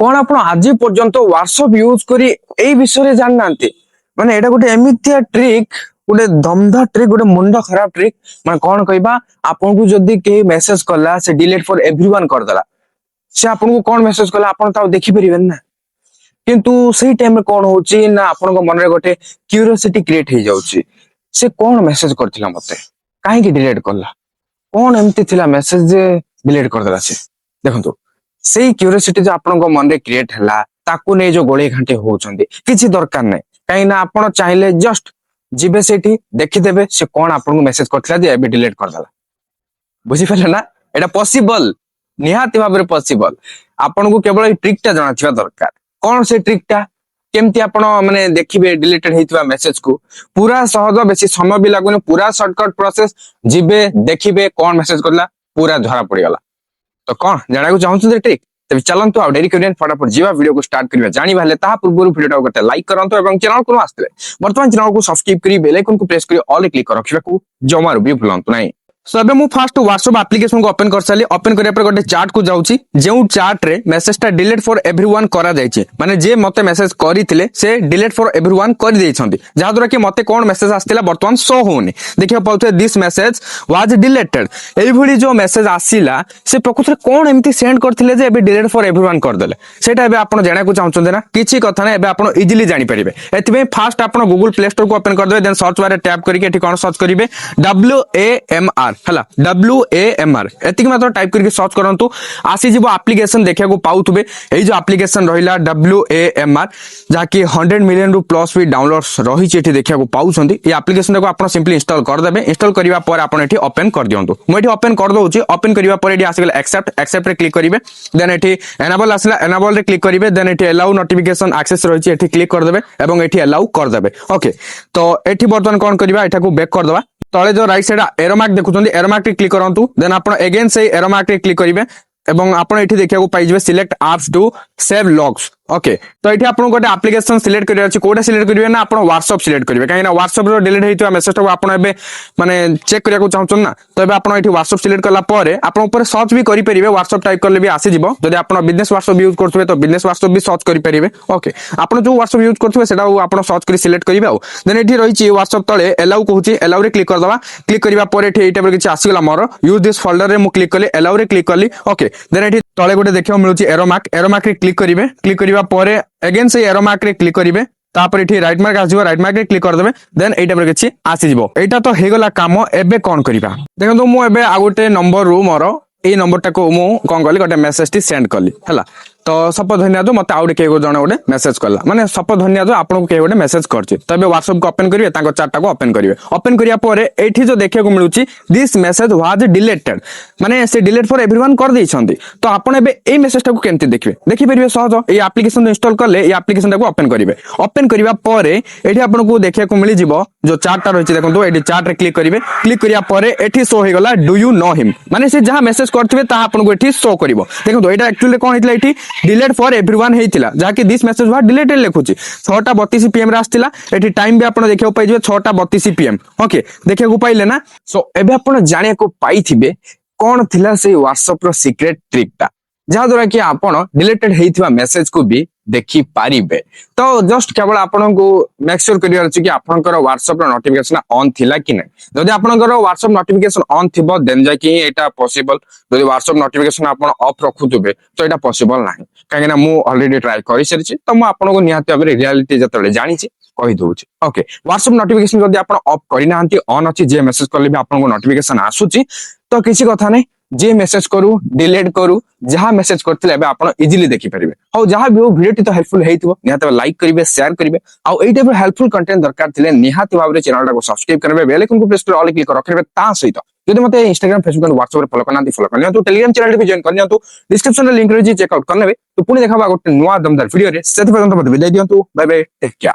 कौन आप आज पर्यंत व्हाट्सएप यूज करी एई विषय जानना माने एटा गोटे एमितिया ट्रिक गोटे दमधा ट्रिक गोटे मुंड खराब ट्रिक माने कौन कहबा आपन को जदी के मेसेज कला से डिलीट फॉर एवरीवन कर देला से आपन को कौन मेसेज कला आपन ताऊ देखि परिबेन ना किंतु सही टाइम में कौन होची ना आपन को मन रे गोटे क्यूरियोसिटी क्रिएट हे जाउची से कौन मेसेज करथिला मते काहे कि डिलीट करला कौन एमती थिला मेसेज जे डिलीट कर देला से देखंतु सेही क्यूरियोसिटी जो आपन को मन रे क्रिएट हला ताकू नै जो गोळे घांटे होउचंदी किछि दरकार नै काहे ना आपन चाहिले जस्ट जिबे सेठी देखि देबे से कौन आपन को मेसेज करथिला जे एबे डिलीट कर देला बुझि फेले ना एटा पॉसिबल निहाती भाबरे पॉसिबल आपन को केवल ट्रिक ता जाना थिबा दरकार कौन से ट्रिक ता केमती आपण माने देखिबे डिलीटेड हेतिबा मेसेज को पूरा सहज बेसी समय भी लागुने पूरा शॉर्टकट प्रोसेस जिबे देखिबे कौन मेसेज करला पूरा धरा पड़ी गला तो कौन जाना को चाहू जे ट्रिक तबे चलंतु आ डेरी करियन फटाफट जीवा वीडियो को स्टार्ट करिबा जानि भाले ता पूर्व वीडियो टा करते लाइक करंतु एवं चैनल को आस्ते वर्तमान चैनल को सब्सक्राइब करी बेल आइकन को प्रेस करी ऑल क्लिक कर रखिबा को जमार भी भूलंतु नाही सो एबे मु फास्ट व्हाट्सएप एप्लीकेशन को ओपन कर साली ओपन करिया पर गोटे चार्ट को जाउची जेउ चार्ट रे मेसेज ता डिलीट फॉर एवरीवन करा जायछि माने जे मते मेसेज करिथिले से डिलीट फॉर एवरीवन कर देइछंती जहा द्वारा कि मते कोन मेसेज आस्तिला वर्तमान शो होनी देखियो पाउथे दिस मेसेज वाज डिलीटेड एई भली जो मेसेज आसीला से प्रकृति कोन एमती सेंड करथिले जे एबे डिलीट फॉर एवरीवन कर देले सेटा एबे आपण जाना को चाहउछन ना किछि कथा ना एबे आपण इजीली जानि परिबे एथिबे फास्ट आपण गूगल प्ले स्टोर को ओपन कर देबे देन सर्च बार रे टैप करके एठी कोन सर्च करिवे WAMR हला WAMR एतिक मात्र टाइप करके सर्च करंतु आसी जीवो एप्लीकेशन देखिया को पाउथबे एई जो एप्लीकेशन रहिला WAMR जहा कि 100 मिलियन रु प्लस भी डाउनलोड्स रही एठी देखिया को पाउछंती ए एप्लीकेशन को आपण सिंपली इंस्टॉल कर देबे इंस्टॉल करिवा पर आपण एठी ओपन कर दियंतु मु एठी ओपन कर दोउची ओपन करिवा पर एठी आसी गेला एक्सेप्ट रे क्लिक करिवे देन एठी एनेबल आसला एनेबल रे क्लिक करिवे देन एठी अलाउ नोटिफिकेशन एक्सेस रही एठी क्लिक कर देबे एवं एठी अलाउ कर देबे ओके तो एठी बर्तन कोन करिवा एठा को बैक कर दबा तले जो राइट साइड एरो मार्क देखुछंदी एरो मार्क क्लिक करंतु देन आपण अगेन से एरो मार्क क्लिक करिवे एवं आपण एठी देखिया को पाइ जबे select apps to save logs okay तो एठी आपण गोटे एप्लीकेशन सिलेक्ट करिया अछि कोडा सिलेक्ट करिवे ना आपण WhatsApp सिलेक्ट करिवे काहे ना WhatsApp रो डिलीट हेतिवा मेसेज को आपण एबे माने चेक करिया को चाहछन ना तो एबे आपण एठी WhatsApp सिलेक्ट करला परे आपण ऊपर सर्च भी करि परिवे WhatsApp टाइप करले भी आसी जिवो जदि आपण बिजनेस WhatsApp यूज करथुवे तो बिजनेस WhatsApp भी सर्च करि परिवे ओके आपण जो WhatsApp यूज करथुवे सेटा आपण सर्च करि सिलेक्ट करिवे आ देन एठी रहिछि WhatsApp तळे अलाउ कहूछि अलाउ रे क्लिक कर दबा क्लिक करिवा परे एठी एटा पर किछि आसी गला मोर यूज दिस फोल्डर रे मु क्लिक करले अलाउ रे क्लिक करली ओके देन एठी तळे गोटे देखियो मिलुछि एरो मार्क रे क्लिक करिवे क्लिक करिवा परे अगेन से एरो मार्क रे क्लिक करिवे तापर एठी राइट मार्क आसीबो राइट मार्क रे क्लिक कर देबे देन एटा पर किछि आसी जिवो एटा तो हेगला काम एबे कोन करिबा देखंतु मु एबे आ गोटे नंबर रु मोर ए नंबर टा को मु कोन करली गोटे मेसेज टी सेंड करली हला तो सपोज धन्यवाद मते आउट के जण गोटे मेसेज करला माने सपोज धन्यवाद आपन को के गोटे मेसेज करछि तबे WhatsApp को ओपन करिवे ताको चार्ट को ओपन करिवे ओपन करिया परे एठी जो देखिया को मिलुछि दिस मेसेज वाज डिलीटेड माने से डिलीट फॉर एवरीवन कर दैछंती तो आपन एबे ए मेसेज टा को केमति देखि परिवे सहज ए एप्लीकेशन इंस्टॉल करले ए एप्लीकेशन टा को ओपन करिवे ओपन करिवा परे एठी आपन को देखिया को मिलि जिवो जो चार्ट टा रहिछि देखंतु एठी चार्ट रे क्लिक करिवे क्लिक करिया परे एठी शो हे गला डू यू नो हिम माने से जहां मेसेज करथिबे ता आपन को एठी शो करिवो देखंतु एटा एक्चुअली कोन हितला एठी डिलीट फॉर एवरीवन हेतिला जाके दिस मेसेज वा डिलीटेड लेखुची 6:32 PM रे आस्तिला एठी टाइम भी आपण देखियो पाइ जे 6:32 PM ओके देखियो को पाइले ना सो एबे आपण जानिया को पाइथिबे कोन थिला से WhatsApp रो सीक्रेट ट्रिक ता जहा द्वारा कि आपण डिलीटेड हेतिवा मेसेज को भी देखि पारिबे तो जस्ट केवल आपण को मेक श्योर करियर अछि कि आपनकर WhatsApp रो नोटिफिकेशन ऑन थिला कि नै जदि आपनकर WhatsApp नोटिफिकेशन ऑन थिबो देन जाय कि एटा पॉसिबल जदि WhatsApp नोटिफिकेशन आपण ऑफ रखुतबे तो एटा पॉसिबल नाही काहे ना मु ऑलरेडी ट्राई करि सरछि तो मु आपण को निहाती भाबरे रियलिटी जतले जानिछि कहि दोछि ओके WhatsApp नोटिफिकेशन जदि आपण ऑफ करि नाहंती ऑन अछि जे मेसेज करले भी आपण को नोटिफिकेशन आसुछि तो किछि कथा नै जे मेसेज करू डिलीट करू जहां मेसेज करथिले एबे आपण इजीली देखि परिबे हो जहां भी वीडियो टी तो हेल्पफुल हेइतबो निहाती लाइक करिवे शेयर करिवे आ एई टाइप हेल्पफुल कंटेंट दरकार थिले निहाती भाबरे चैनल को सब्सक्राइब करबे बेल आइकन को प्रेस कर ऑल क्लिक रखिबे ता सहित जदि मते Instagram Facebook और WhatsApp रे फॉलो करनांती फॉलो करनियंतु टेलीग्राम चैनल भी जॉइन करनियंतु डिस्क्रिप्शन रे लिंक रही चेक आउट करनेबे तो पुणी देखाबा गोटे नुवा दमदार वीडियो रे सेति पर्यंत मते विदाई दियंतु बाय बाय टेक केयर।